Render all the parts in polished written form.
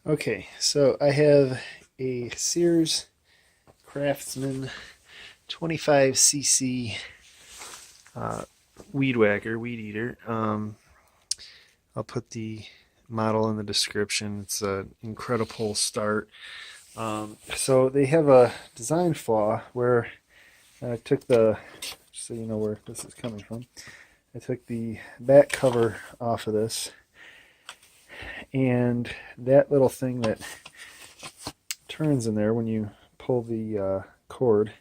Okay, so I have a Sears Craftsman 25cc WeedWacker, weed eater. I'll put the model in the description. It's an incredible start. So they have a design flaw where I took just so you know where this is coming from, I took the back cover off of this, and that little thing that turns in there when you pull the cord,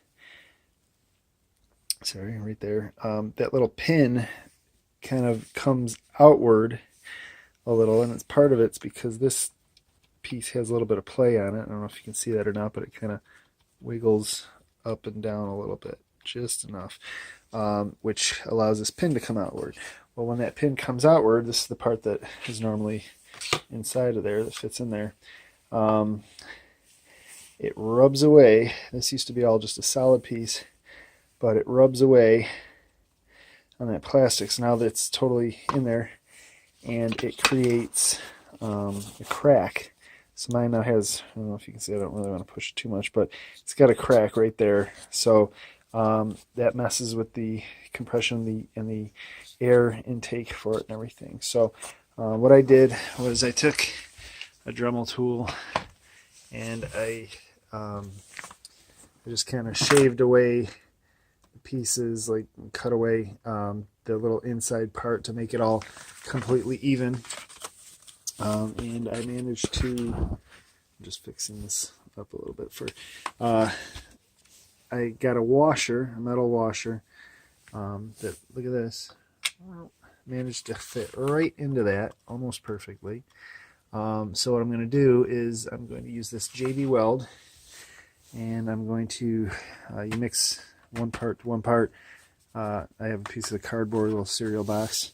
sorry, right there, that little pin kind of comes outward a little, and it's part of it's because this piece has a little bit of play on it. I don't know if you can see that or not, but it kind of wiggles up and down a little bit, just enough, which allows this pin to come outward. Well, when that pin comes outward, this is the part that is normally inside of there that fits in there. It rubs away. This used to be all just a solid piece, but it rubs away on that plastic. So now that it's totally in there, and it creates a crack. So mine now has, I don't know if you can see, I don't really want to push it too much, but it's got a crack right there. So that messes with the compression and the air intake for it and everything. So what I did was I took a Dremel tool and I just kind of shaved away the pieces, like cut away the little inside part to make it all completely even. And I managed to, I'm just fixing this up a little bit for, I got a washer, a metal washer, that, look at this, managed to fit right into that almost perfectly. So what I'm going to do is I'm going to use this JB Weld, and I'm going to, you mix one part to one part. I have a piece of the cardboard, little cereal box,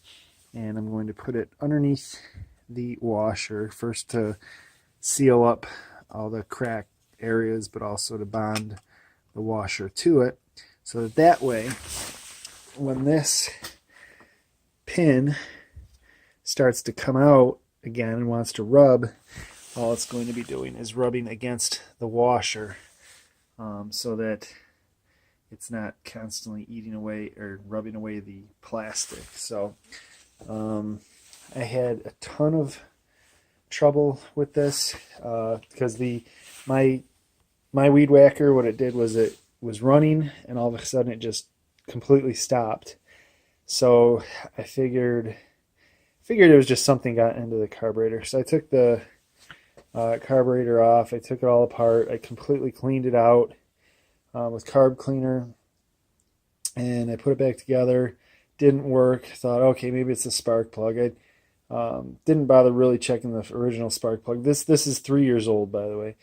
and I'm going to put it underneath the washer, first to seal up all the crack areas, but also to bond the washer to it, so that way when this pin starts to come out again and wants to rub, all it's going to be doing is rubbing against the washer, so that it's not constantly eating away or rubbing away the plastic. So I had a ton of trouble with this because my WeedWacker, what it did was it was running and all of a sudden it just completely stopped. So I figured it was just something got into the carburetor. So I took the carburetor off, I took it all apart, I completely cleaned it out with carb cleaner, and I put it back together. Didn't work. Thought, okay, maybe it's a spark plug. I didn't bother really checking the original spark plug. This is 3 years old, by the way.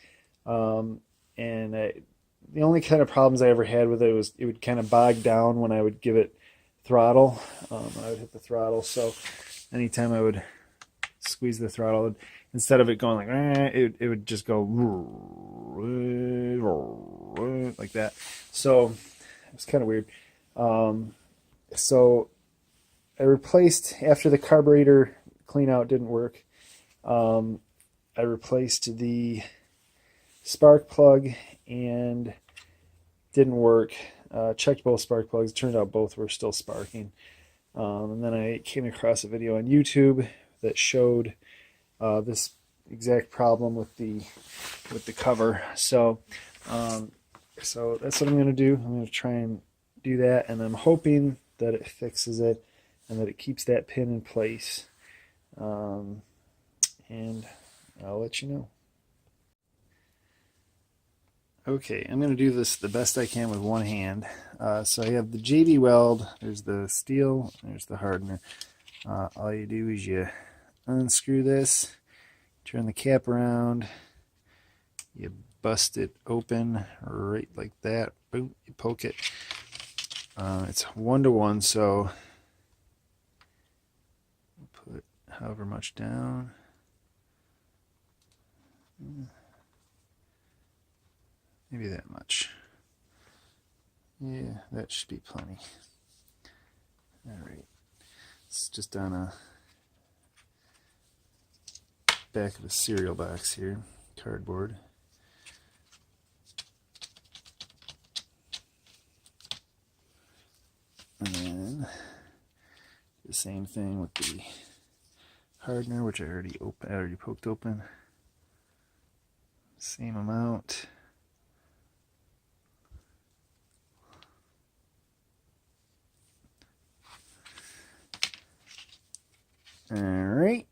And the only kind of problems I ever had with it was it would kind of bog down when I would give it throttle. I would hit the throttle, so anytime I would squeeze the throttle, instead of it going like it would just go like that. So it was kind of weird. So I replaced, after the carburetor clean out didn't work, I replaced the spark plug and didn't work. Checked both spark plugs. It turned out both were still sparking. And then I came across a video on YouTube that showed this exact problem with the cover. So so that's what I'm going to do. I'm going to try and do that, and I'm hoping that it fixes it and that it keeps that pin in place. And I'll let you know. Okay, I'm going to do this the best I can with one hand. So I have the JB Weld, there's the steel, there's the hardener. All you do is you unscrew this, turn the cap around, you bust it open right like that, boom, you poke it. It's 1-to-1, so put however much down. Maybe that much. Yeah, that should be plenty. Alright, it's just on a back of a cereal box here, cardboard. And then the same thing with the hardener, which I already poked open. Same amount. Alright.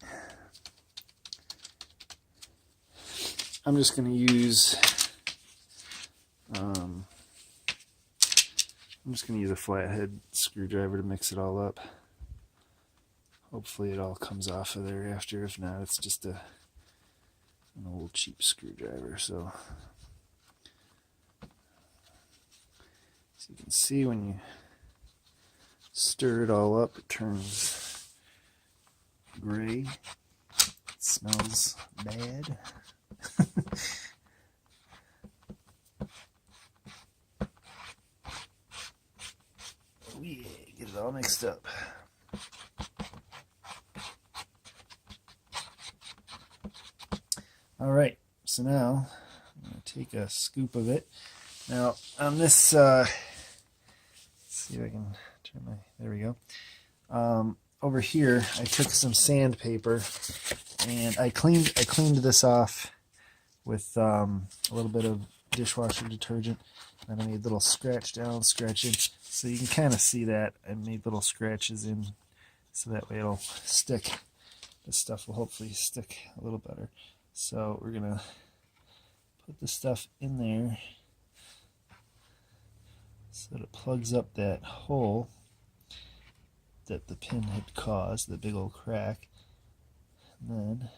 I'm just going to use a flathead screwdriver to mix it all up. Hopefully it all comes off of there after. If not, it's just an old cheap screwdriver. So you can see when you stir it all up, it turns gray. It smells bad. Oh yeah, get it all mixed up. Alright, so now I'm going to take a scoop of it. Now on this, let's see if I can turn my, there we go. Over here I took some sandpaper and I cleaned this off with a little bit of dishwasher detergent, and I made little scratching, so you can kind of see that I made little scratches in, so that way it'll stick. This stuff will hopefully stick a little better. So we're gonna put the stuff in there so that it plugs up that hole that the pin had caused, the big old crack. And then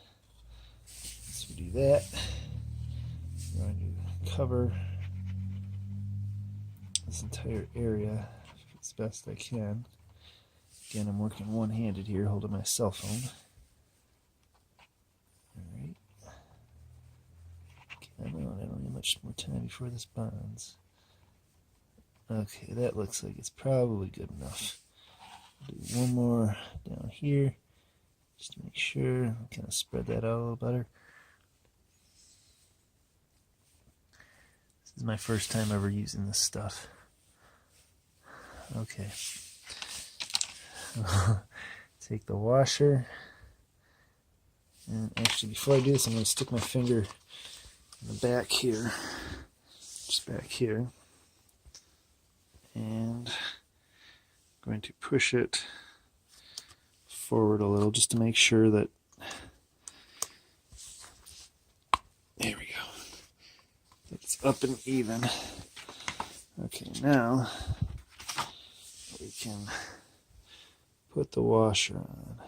once we do that, I'm going to cover this entire area as best I can. Again, I'm working one-handed here, holding my cell phone. Alright. Come on, I don't need much more time before this bonds. Okay, that looks like it's probably good enough. Do one more down here, just to make sure. Kind of spread that out a little better. This is my first time ever using this stuff. Okay. Take the washer, and actually before I do this, I'm going to stick my finger in the back here, just back here, and I'm going to push it forward a little just to make sure that, there we go, it's up and even. Okay, now we can put the washer on.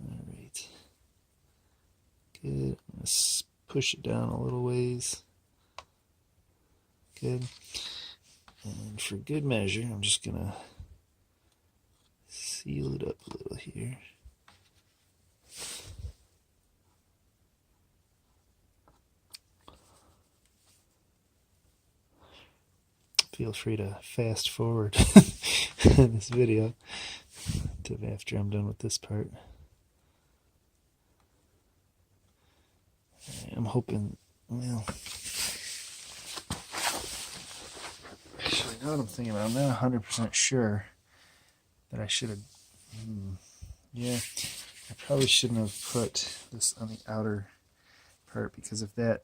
Alright. Good. I'm going to push it down a little ways. Good. And for good measure, I'm just going to seal it up a little here. Feel free to fast forward this video to after I'm done with this part. I'm hoping, well, actually now that I'm thinking about it, I'm not 100% sure that I should have, yeah, I probably shouldn't have put this on the outer part, because if that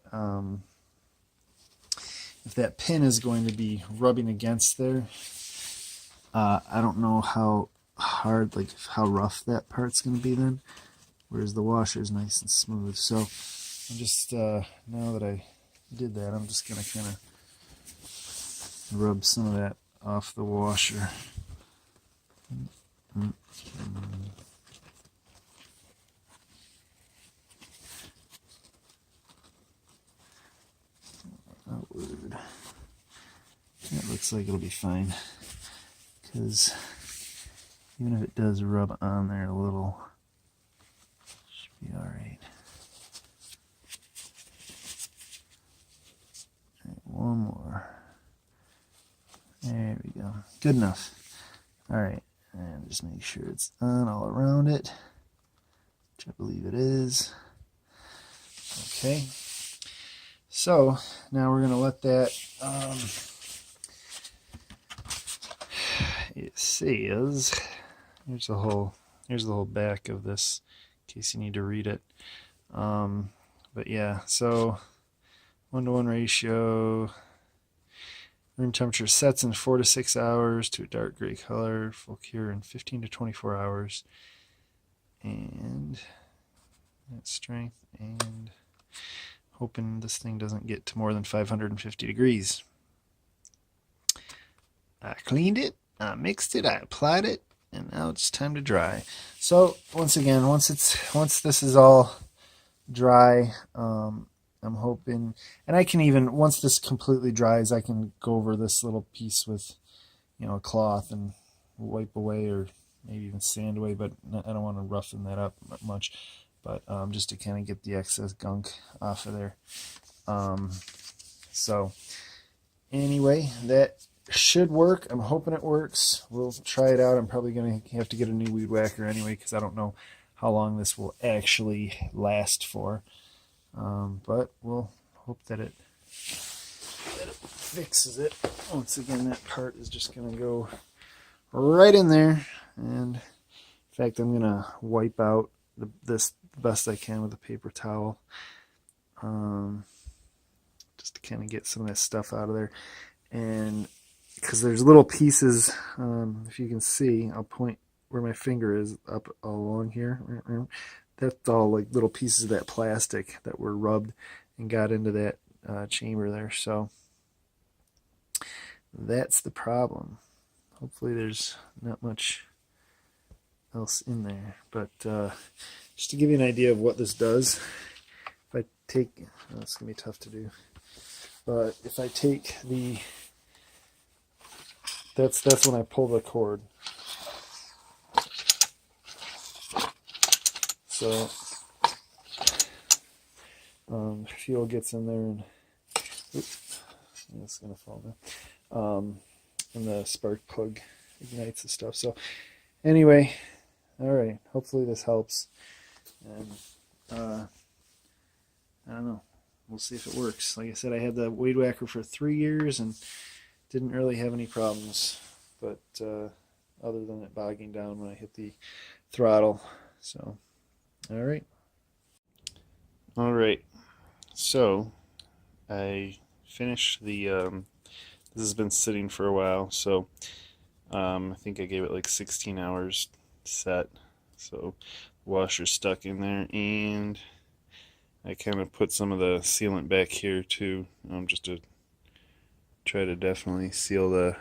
pin is going to be rubbing against there, I don't know how hard, like how rough that part's going to be then, whereas the washer is nice and smooth. So I'm just, now that I did that, I'm just going to kind of rub some of that off the washer. Outward. That looks like it'll be fine, because even if it does rub on there a little, should be alright. One more. There we go. Good enough. Alright. And just make sure it's on all around it, which I believe it is. Okay, so now we're going to let that, it says, here's the whole back of this, in case you need to read it. But yeah, so 1-to-1 ratio, room temperature sets in 4 to 6 hours to a dark gray color, full cure in 15 to 24 hours, and that strength, and hoping this thing doesn't get to more than 550 degrees. I cleaned it, I mixed it, I applied it, and now it's time to dry. So once again, once this is all dry, I'm hoping, and I can even, once this completely dries, I can go over this little piece with, you know, a cloth and wipe away, or maybe even sand away, but I don't want to roughen that up much, but just to kind of get the excess gunk off of there. So anyway, that should work. I'm hoping it works. We'll try it out. I'm probably going to have to get a new weed whacker anyway, because I don't know how long this will actually last for. But we'll hope that it fixes it. Once again, that part is just going to go right in there. And in fact, I'm going to wipe out this the best I can with a paper towel. Just to kind of get some of that stuff out of there. And because there's little pieces, if you can see, I'll point where my finger is up along here. That's all like little pieces of that plastic that were rubbed and got into that chamber there. So that's the problem. Hopefully there's not much else in there. But just to give you an idea of what this does, if I take, oh, it's going to be tough to do, but if I take the, that's when I pull the cord. So fuel gets in there, and oops, it's gonna fall down. And the spark plug ignites the stuff. So anyway, all right. Hopefully this helps. And I don't know. We'll see if it works. Like I said, I had the WeedWacker for 3 years and didn't really have any problems, but other than it bogging down when I hit the throttle. So. All right, so I finished the this has been sitting for a while, so I think I gave it like 16 hours set, so washer's stuck in there, and I kind of put some of the sealant back here too, just to try to definitely seal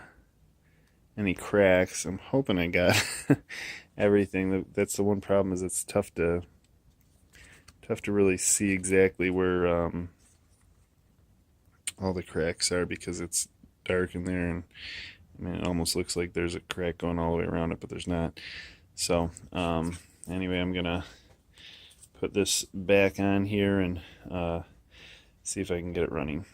any cracks. I'm hoping I got everything. That's the one problem, is it's tough to really see exactly where all the cracks are, because it's dark in there, and I mean, it almost looks like there's a crack going all the way around it, but there's not. So anyway, I'm gonna put this back on here and see if I can get it running.